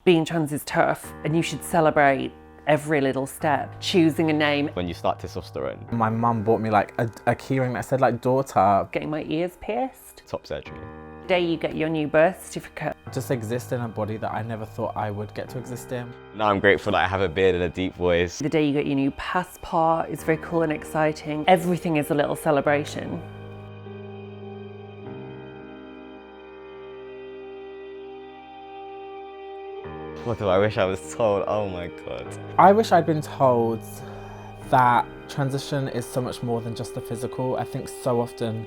Being trans is tough and you should celebrate every little step. Choosing a name. When you start testosterone. My mum bought me like a keyring that said like daughter. Getting my ears pierced. Top surgery. The day you get your new birth certificate. Just exist in a body that I never thought I would get to exist in. Now I'm grateful that I have a beard and a deep voice. The day you get your new passport is very cool and exciting. Everything is a little celebration. What do I wish I was told? Oh my God. I wish I'd been told that transition is so much more than just the physical. I think so often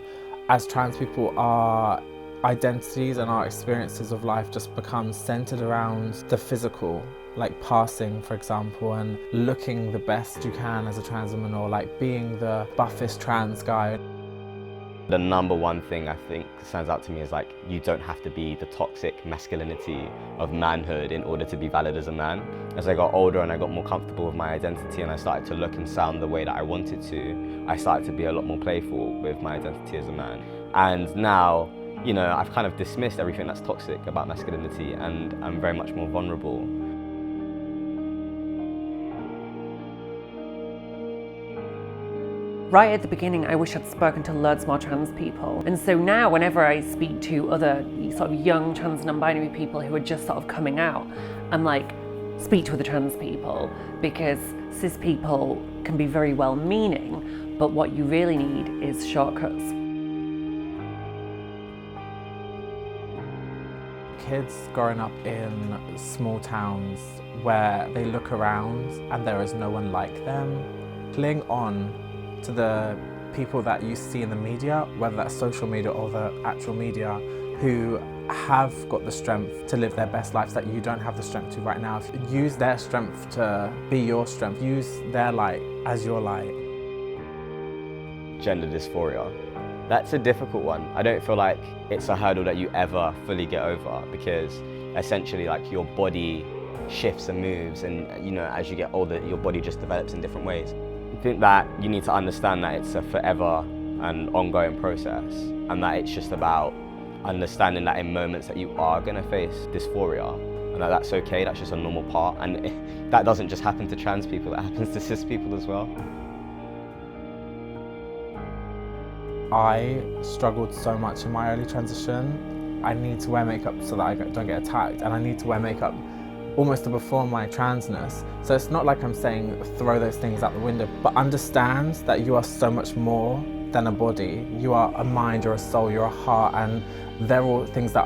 as trans people, our identities and our experiences of life just become centered around the physical, like passing, for example, and looking the best you can as a trans woman, or like being the buffest trans guy. The number one thing I think stands out to me is like, you don't have to be the toxic masculinity of manhood in order to be valid as a man. As I got older and I got more comfortable with my identity and I started to look and sound the way that I wanted to, I started to be a lot more playful with my identity as a man. And now, you know, I've kind of dismissed everything that's toxic about masculinity and I'm very much more vulnerable. Right at the beginning, I wish I'd spoken to loads more trans people. And so now whenever I speak to other sort of young trans non-binary people who are just sort of coming out, I'm like, speak to other trans people, because cis people can be very well-meaning, but what you really need is shortcuts. Kids growing up in small towns where they look around and there is no one like them, cling on to the people that you see in the media, whether that's social media or the actual media, who have got the strength to live their best lives that you don't have the strength to right now. Use their strength to be your strength. Use their light as your light. Gender dysphoria. That's a difficult one. I don't feel like it's a hurdle that you ever fully get over, because essentially like your body shifts and moves, and you know, as you get older, your body just develops in different ways. I think that you need to understand that it's a forever and ongoing process, and that it's just about understanding that in moments that you are going to face dysphoria, and that that's okay, that's just a normal part, and that doesn't just happen to trans people, it happens to cis people as well. I struggled so much in my early transition. I need to wear makeup so that I don't get attacked, and I need to wear makeup almost to perform my transness. So it's not like I'm saying throw those things out the window, but understand that you are so much more than a body. You are a mind, you're a soul, you're a heart, and they're all things that,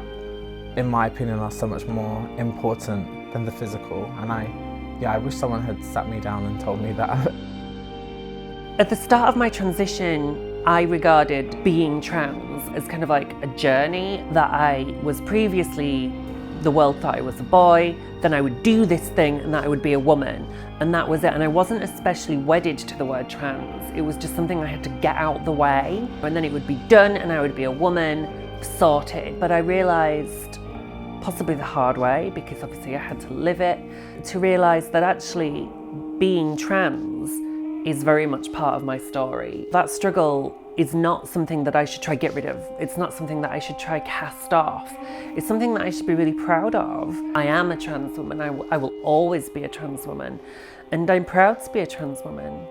in my opinion, are so much more important than the physical. And I wish someone had sat me down and told me that. At the start of my transition, I regarded being trans as kind of like a journey that I was previously, the world thought I was a boy, then I would do this thing and that I would be a woman, and that was it. And I wasn't especially wedded to the word trans. It was just something I had to get out the way, and then it would be done and I would be a woman, sorted. But I realised, possibly the hard way, because obviously I had to live it, to realise that actually being trans is very much part of my story. That struggle is not something that I should try get rid of. It's not something that I should try cast off. It's something that I should be really proud of. I am a trans woman. I will always be a trans woman. And I'm proud to be a trans woman.